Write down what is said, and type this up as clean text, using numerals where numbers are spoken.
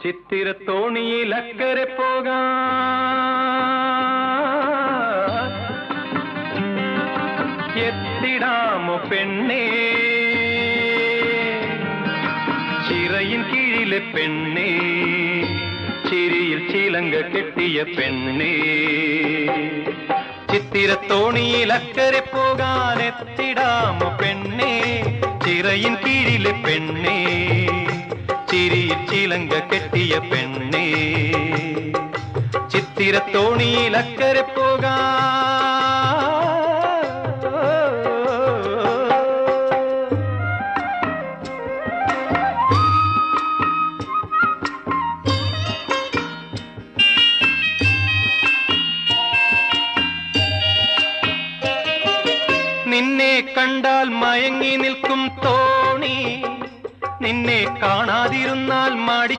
ചിത്തിരത്തോണിയിൽ അക്കരെ പോകാൻ എത്തിടാമോ പെണ്ണേ, ചിറയിൻ കീഴിലെ പെണ്ണേ, ചിരിയിൽ ചിലങ്ക കെട്ടിയ പെണ്ണേ. ചിത്തിരത്തോണിയിൽ അക്കരെ പോകാൻ എത്തിടാമോ പെണ്ണേ, ചിറയിൻ കീഴിലെ പെണ്ണേ, ചിരിയിൽ ചിലങ്ക കെട്ടിയ പെണ്ണേ. ചിത്തിരത്തോണിയിൽ അക്കരെ പോകാൻ നിന്നെ കണ്ടാൽ മയങ്ങി നിൽക്കും തോണി, നിന്നെ കാണാതിരുന്നാൽ മാടി